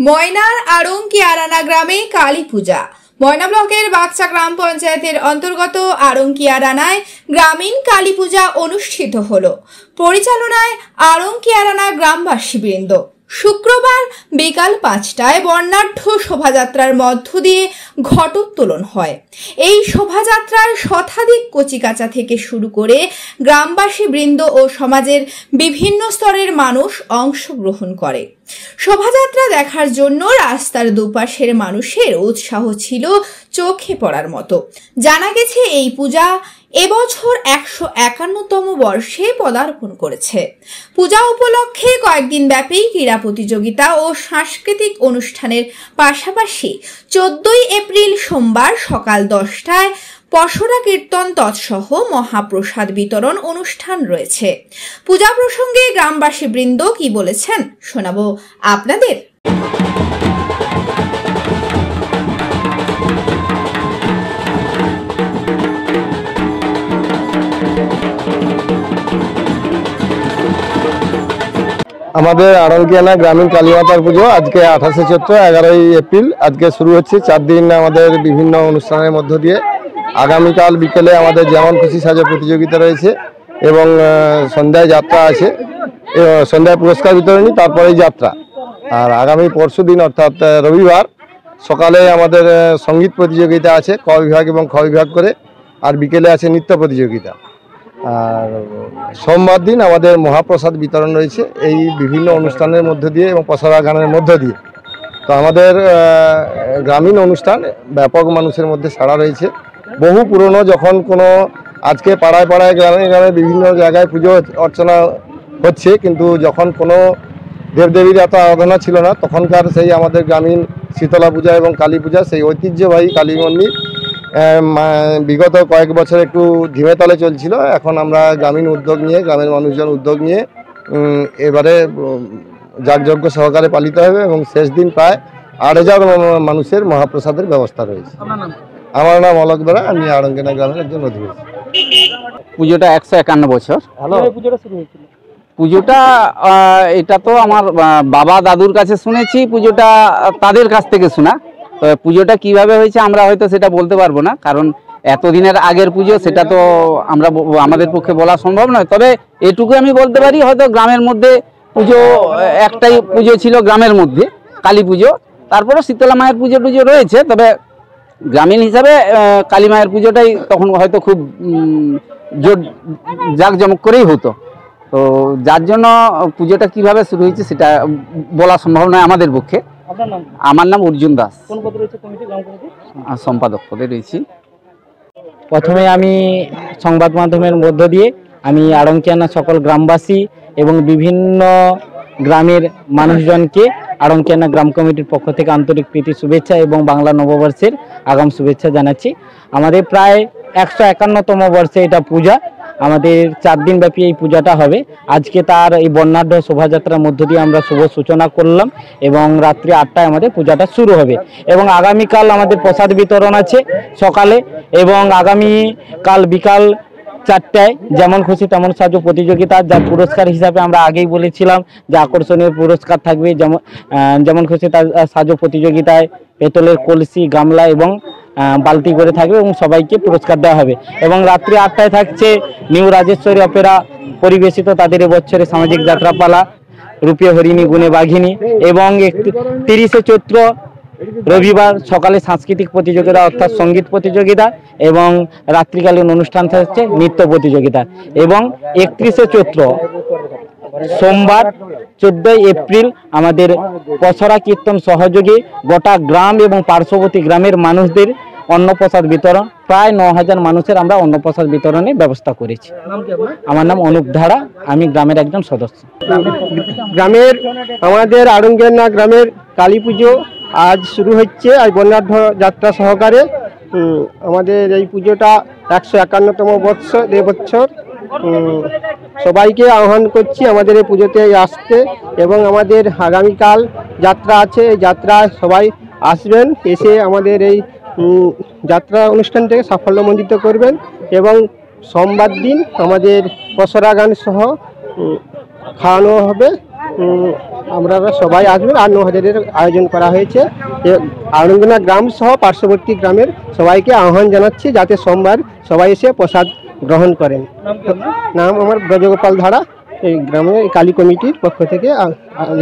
ময়নার আড়ংকি আরানা গ্রামে কালী পূজা। ময়না ব্লকের বাগচা গ্রাম পঞ্চায়েতের অন্তর্গত আড়ংকি আরানায় গ্রামীণ কালী পূজা অনুষ্ঠিত হলো। পরিচালনায় আড়ংকি আরানা গ্রামবাসী বৃন্দ। শুক্রবার বিকাল 5টায় বর্ণাঢ্য শোভাযাত্রার মধ্য দিয়ে ঘটোত্তোলন হয়। এই শোভাযাত্রার শতাধিক কচিকাঁচা থেকে শুরু করে গ্রামবাসী বৃন্দ ও সমাজের বিভিন্ন স্তরের মানুষ অংশগ্রহণ করে। শোভাযাত্রা দেখার জন্য রাস্তার দুপাশের মানুষের উৎসাহ ছিল চোখে পড়ার মতো। জানা গেছে এই পূজা এবছর 151তম বর্ষে পদার্পণ করেছে। পূজা উপলক্ষে কয়েকদিন ব্যাপী ক্রীড়া প্রতিযোগিতা ও সাংস্কৃতিক অনুষ্ঠানের পাশাপাশি 14 এপ্রিল সোমবার সকাল 10টায় পসরা কীর্তন তৎসহ মহাপ্রসাদ বিতরণ অনুষ্ঠান রয়েছে। পূজা প্রসঙ্গে গ্রামবাসী বৃন্দ কি বলেছেন শোনাবো আপনাদের। আমাদের আড়ংকিয়ানা গ্রামীণ কালীমাতার পুজো আজকে 28শে চৈত্র 11ই এপ্রিল আজকে শুরু হচ্ছে। 4 দিন আমাদের বিভিন্ন অনুষ্ঠানের মধ্য দিয়ে আগামীকাল বিকেলে আমাদের যেমন খুশি সাজো প্রতিযোগিতা রয়েছে এবং সন্ধ্যায় যাত্রা আছে, সন্ধ্যায় পুরস্কার বিতরণী, তারপরেই যাত্রা। আর আগামী পরশু দিন অর্থাৎ রবিবার সকালে আমাদের সঙ্গীত প্রতিযোগিতা আছে ক বিভাগ এবং খ বিভাগ করে, আর বিকেলে আছে নৃত্য প্রতিযোগিতা। আর সোমবার দিন আমাদের মহাপ্রসাদ বিতরণ রয়েছে এই বিভিন্ন অনুষ্ঠানের মধ্য দিয়ে এবং পসরা গানের মধ্য দিয়ে। তো আমাদের গ্রামীণ অনুষ্ঠান ব্যাপক মানুষের মধ্যে সাড়া রয়েছে। বহু পুরনো যখন কোনো আজকে পাড়ায় পাড়ায় গ্রামে গ্রামে বিভিন্ন জায়গায় পুজো অর্চনা হচ্ছে, কিন্তু যখন কোনো দেবদেবীর এত আরাধনা ছিল না, তখনকার সেই আমাদের গ্রামীণ শীতলা পূজা এবং কালী পূজা, সেই ঐতিহ্যবাহী কালী মন্দির বিগত কয়েক বছর একটু ধিমে তলে চলছিল। এখন আমরা গ্রামীণ উদ্যোগ নিয়ে, গ্রামের মানুষজন উদ্যোগ নিয়ে এবারে যাগযজ্ঞ সহকারে পালিত হবে এবং শেষ দিন প্রায় 8000 মানুষের মহাপ্রসাদের ব্যবস্থা রয়েছে। আমার নাম অলোক বেড়া, আমি আড়ংকিয়ানা গ্রামের একজন অধিবাসী। পুজোটা 151 বছর। পুজোটা এটা তো আমার বাবা দাদুর কাছে শুনেছি, পুজোটা তাদের কাছ থেকে শোনা। পুজোটা কিভাবে হয়েছে আমরা হয়তো সেটা বলতে পারবো না, কারণ এতদিনের আগের পুজো, সেটা তো আমাদের পক্ষে বলা সম্ভব নয়। তবে এটুকু আমি বলতে পারি, হয়তো গ্রামের মধ্যে পুজো একটাই পুজো ছিল গ্রামের মধ্যে, কালী পুজো। তারপরে শীতলা মায়ের পুজো টুজো রয়েছে, তবে গ্রামীণ হিসাবে কালী মায়ের পুজোটাই তখন হয়তো খুব জাঁকজমক করেই হতো। তো যার জন্য পুজোটা কিভাবে শুরু হয়েছে সেটা বলা সম্ভব নয় আমাদের পক্ষে। আমার নাম অর্জুন দাস, সম্পাদক পদে রয়েছি। প্রথমে আমি সংবাদ মাধ্যমের মধ্য দিয়ে আমি আড়ংকিয়ানা সকল গ্রামবাসী এবং বিভিন্ন গ্রামের মানুষজনকে আড়ংকিয়ানা গ্রাম কমিটির পক্ষ থেকে আন্তরিক প্রীতি শুভেচ্ছা এবং বাংলা নববর্ষের আগাম শুভেচ্ছা জানাচ্ছি। আমাদের প্রায় 151তম বর্ষে এটা পূজা। আমাদের 4 দিন ব্যাপী এই পূজাটা হবে। আজকে তার এই বর্ণাঢ্য শোভাযাত্রার মধ্য দিয়ে আমরা শুভ সূচনা করলাম এবং রাত্রি 8টায় আমাদের পূজাটা শুরু হবে এবং আগামীকাল আমাদের প্রসাদ বিতরণ আছে সকালে, এবং আগামীকাল বিকাল 4টায় যেমন খুশি তেমন সাজো প্রতিযোগিতা, যার পুরস্কার হিসাবে আমরা আগেই বলেছিলাম যে আকর্ষণীয় পুরস্কার থাকবে। যেমন খুশি তার সাজো প্রতিযোগিতায় পেতলের কলসি, গামলা এবং বালতি করে থাকবে এবং সবাইকে পুরস্কার দেওয়া হবে। এবং রাত্রি 8টায় থাকছে নিউ রাজেশ্বরী অপেরা পরিবেশিত তাদের এবছরে সামাজিক যাত্রাপালা রূপে হরিণী গুণে বাঘিনী, এবং 30শে চৈত্র রবিবার সকালে সাংস্কৃতিক প্রতিযোগিতা অর্থাৎ সঙ্গীত প্রতিযোগিতা এবং রাত্রিকালীন অনুষ্ঠান থাকছে নৃত্য প্রতিযোগিতা। এবং 31শে চৈত্র সোমবার 14 এপ্রিল আমাদের পসরা কীর্তন সহযোগে গোটা গ্রাম এবং পার্শ্ববর্তী গ্রামের মানুষদের অন্নপ্রসাদ বিতরণ, প্রায় 9000 মানুষের আমরা অন্নপ্রসাদ বিতরণের ব্যবস্থা করেছি। আমার নাম অনুপ ধারা, আমি গ্রামের একজন সদস্য। গ্রামের আমাদের আড়ংকিয়ানা গ্রামের কালী পুজো আজ শুরু হচ্ছে, আজ বর্ণাঢ্য যাত্রা সহকারে। আমাদের এই পুজোটা 151তম বছর। সবাইকে আহ্বান করছি আমাদের এই পুজোতে আসতে, এবং আমাদের আগামীকাল যাত্রা আছে, এই যাত্রায় সবাই আসবেন, এসে আমাদের এই যাত্রা অনুষ্ঠানটাকে সাফল্যমণ্ডিত করবেন। এবং সোমবার দিন আমাদের পসরা গান সহ খাওয়ানো হবে। আপনারা সবাই আসবেন। আর 9,000-এর আয়োজন করা হয়েছে। আড়ংকেনা গ্রাম সহ পার্শ্ববর্তী গ্রামের সবাইকে আহ্বান জানাচ্ছি যাতে সোমবার সবাই এসে প্রসাদ গ্রহণ করেন। নাম আমার ব্রজগোপাল ধারা, এই গ্রামের কালী কমিটির পক্ষ থেকে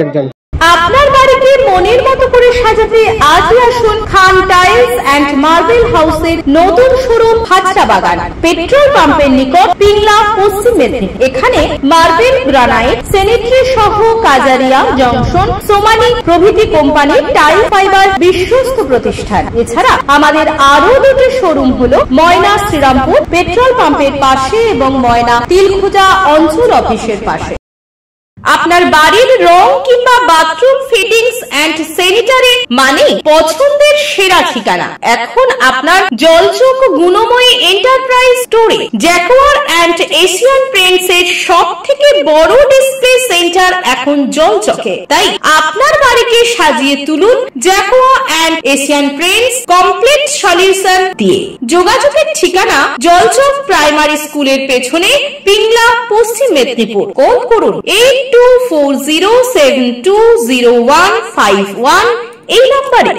একজন। আপনার বাড়িকে মনের মতো করে সাজাতে আজই আসুন খান টাইলস অ্যান্ড মার্বেল হাউসের নতুন শোরুম হাজরা বাগান, পেট্রোল পাম্পের নিকট, পিংলা, পশ্চিম মেদিনীপুর। এখানে মার্বেল, গ্রানাইট, স্যানিটারি সহ কাজারিয়া, জংশন, সোমানি প্রভৃতি কোম্পানির টাইল ফাইবার বিশ্বস্ত প্রতিষ্ঠান। এছাড়া আমাদের আরো দুটি শোরুম হলো ময়না শ্রীরামপুর পেট্রোল পাম্পের পাশে এবং ময়না তিলখুজা অঞ্চল অফিসের পাশে। আপনার বাড়ির রং কিংবা বাথরুম ফিটিংস এন্ড স্যানিটারি মানে পছন্দের সেরা ঠিকানা এখন আপনার জলচক গুণময়ী এন্টারপ্রাইজ স্টোরে। জ্যাকোয়ার এন্ড এশিয়ান পেইন্টস এর সব থেকে বড় ডিসপ্লে সেন্টার এখন জলচকে। তাই আপনার বাড়িকে সাজিয়ে তুলুন Jaquar and Asian Paints complete solution দিয়ে। যোগাযোগের ঠিকানা জলচক প্রাইমারি স্কুলের পেছনে, পিংলা, পশ্চিম মেদিনীপুর। কল করুন 8240720151 এই নম্বরে।